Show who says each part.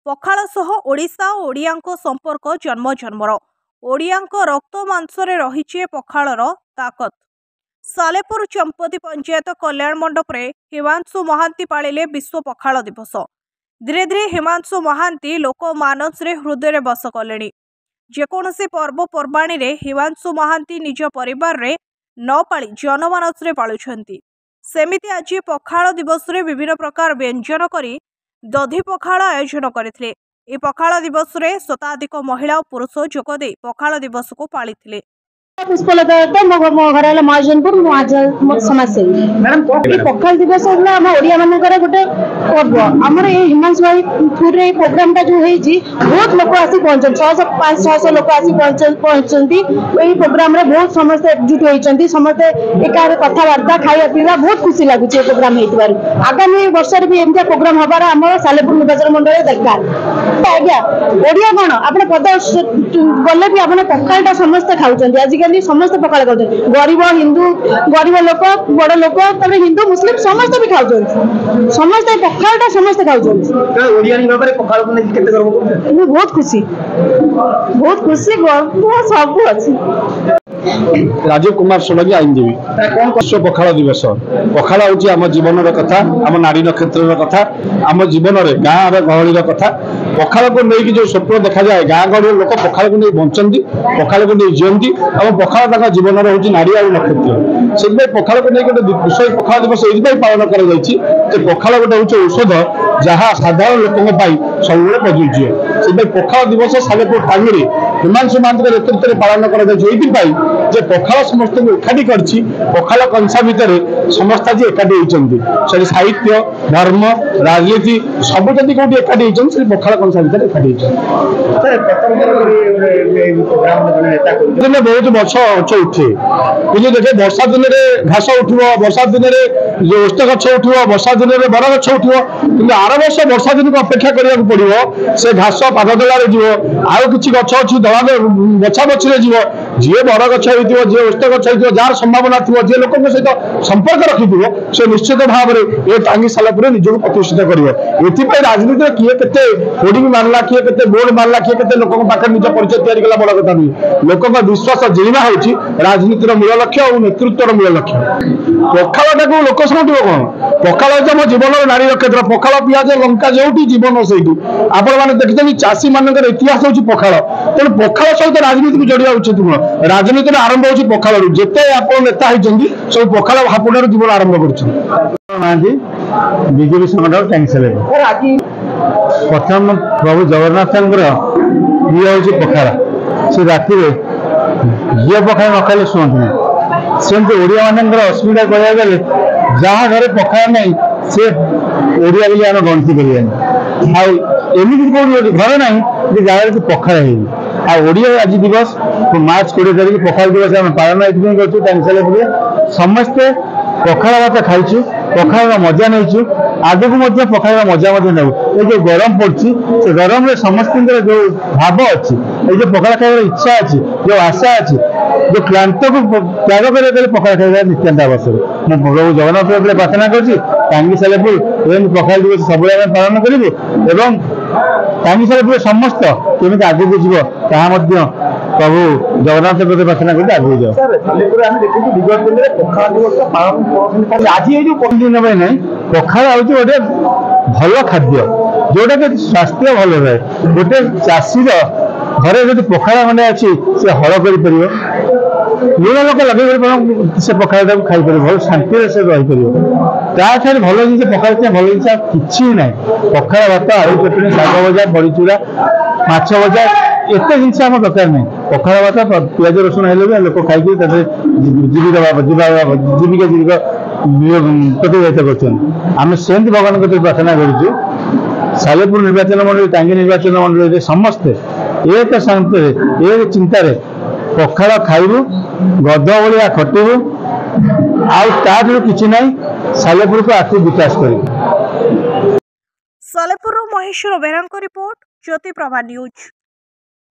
Speaker 1: पखाल सह ओडिशा और ओडियांको संपर्क जन्म जन्मर ओडियांको रक्त मांसरे रहिछे पखालर ताकत। सालेपुर चंपती पंचायत कल्याण मंडप रे हिमांशु महांती पालिले विश्व पखाल दिवस। धीरे धीरे हिमांशु महांती लोक मानस रे हृदय रे बस कले। जेकोसी पर्वपर्वाणी रे हिमांशु महांती निज परिवार रे न पाली जनमानस रे पालुछंती। सेमिति आज पखाल दिवस रे विभिन्न प्रकार व्यंजन करी दधी पखाल आयोजन करथिले। ए पखाल दिवस रे शताधिक महिला और पुरुष जोगदे पखाल दिवस को पालिथिले।
Speaker 2: पुष्पलता मो घर महाजनपुर समाजसेवी मैडम पखाल दिवस आम ओडिया मानकर गोटे पर्व आमर ये हिमांशु भाई थ्रू रे प्रोग्राम जो बहुत लोक आसी पहुंचते 600-500 लोक आसी पहुंचती। प्रोग्राम रे बहुत समस्त एकजुट होती समस्त एकार कथबार्ता खाया पीवा बहुत खुशी लगुच प्रोग्राम होती। आगामी वर्ष भी एमती प्रोग्राम हबार आम सालेपुर निर्वाचन मंडल दरकार। आज्ञा ओडिया कौन आप पद गले भी आप पखालटा समस्त खाऊँ आजिकल समस्त पखाल खाते गरीब हिंदू गरीब लोक बड़ लोक हिंदू मुस्लिम समस्त भी खाऊ समस्त पखालटा समस्त खाऊ। बहुत खुशी सब अच्छी।
Speaker 3: राजीव कुमार सोलंकी आईनजीवी कौन विश्व पखाल दिवस पखाल हूँ आम जीवन कथा आम नारी नक्षत्र कथा आम जीवन में गाँव गहली कथा पखाल को लेकिन जो स्वप्न देखा जाए गाँ गहली लोक पखाल को नहीं बंचती पखाल को नहीं जीवंती और पखाल जीवन में हूँ नारी और नक्षत्र से पखाल को लेकिन विश्व पखाल दिवस ये पालन कर पखाल गोटे हूँ औषध जहाँ साधारण लोक सब प्रযোज्य से पखाल दिवस सालेपुर टांगी हिमांशु महांती नेतृत्व में पालन कर पखाल समस्त एकाठी कर पखाल कंसा भितर समस्त आज एकाठी होती साहित्य धर्म राजनीति सब जदि कौटी एकाठी होती पखाल कंसा भितर एकाठी बहुत गछ उठे कि देखे वर्षा दिन में घास उठो वर्षा दिन में ओस्त गछ उठो वर्षा दिन में बर गछ उठो कि आर वर्ष वर्षा दिन को अपेक्षा करने पड़ो से घास पाद तलार जीव आउ कि गछ अच्छी दला बछा बछी जीव जी बर गछ हो जी ओस्त गछ हो जार संभावना थी जी लोक सहित संपर्क रखी से निश्चित भाव में ये टांगी सालापुर निजक प्रतिष्ठित कर राजनीति किए के होर्डिंग मारला किए के बोर्ड मारला किए के लोक पाखे निज परिचय तैयारी कला बड़ कथा नुहे लोक विश्वास जिणा हो राजनीतिर मूल लक्ष्य और नेतृत्वर मूल लक्ष्य। पखाल टाक लोक समझ कौन पखाल आम जीवन नारी नक्षत्र पखाल पिज लंका जो जीवन से आपण मैंने देखते चाषी मान इतिहास हूँ पखाल तेणु पखाल सहित राजनीति को जोड़ा उचित नुह राजनीति आरंभ हो पखाल जिते आप नेता होती सब पखाल हापुड़ जीवन आरंभ करजेपी संगठन प्रथम प्रभु जगन्नाथ ये हूँ पखाल से राति झील पखाल न खाले शुणुना सेमती ओडिया मान असुविधा कह गले जहाँ घर पखाल नहीं से ओडिया बोली आम गणती करेमती घर ना जगह पखाल है ओडिया आज दिवस मार्च 20 तारीख पखाल दिवस आम पालन ये समस्ते पखाल भात खाइचु पखाल मजा नहीं आग को पखाल मजा नौ ये जो गरम पड़ी से गरम में समस्त जो भाव अच्छी ये पखाल खाइबार इच्छा अच्छी जो आशा अच्छी जो क्लांत को त्याग कर पखाल खाइबा नित्याନ୍ତ आवश्यक। मैं प्रभु जगन्नाथ प्रार्थना कर सालेपुर पखाल दिवस सब पालन करूँ टांगी सालेपुर समस्त केमी आगे को जीव ता प्रभु जगन्नाथ प्रार्थना कर आगे जाओ। आज ये जो दिन ना पखाल हूँ गोटे भल खाद्य जोटा कि स्वास्थ्य भल रहे गोटे चाषी घरे जो पखाल खंडे अच्छी से हल कर लुण लोक लगे से पखाल खाई भल शांति से रहीपर भल जिन पखाल भल जिन कि ना पखाल भात आलू चटनी शाग भजा बड़ी चूड़ा माछ भजा एत जिन आम दरकार नहीं पखाल भात पिज रसुण है लोक खाई जीविका प्रतियोगिता कर सेमती भगवान को प्रार्थना करुँ सालेपुर निर्वाचन मंडल टांगी निर्वाचन मंडल समस्ते एक शांति एक चिंतार पखाल खाइबू गध भाया खटबू आउ कि सालेपुर को आखिर विकास कर।
Speaker 1: सालेपुर महेश्वर बेहरा रिपोर्ट ज्योति प्रभा न्यूज।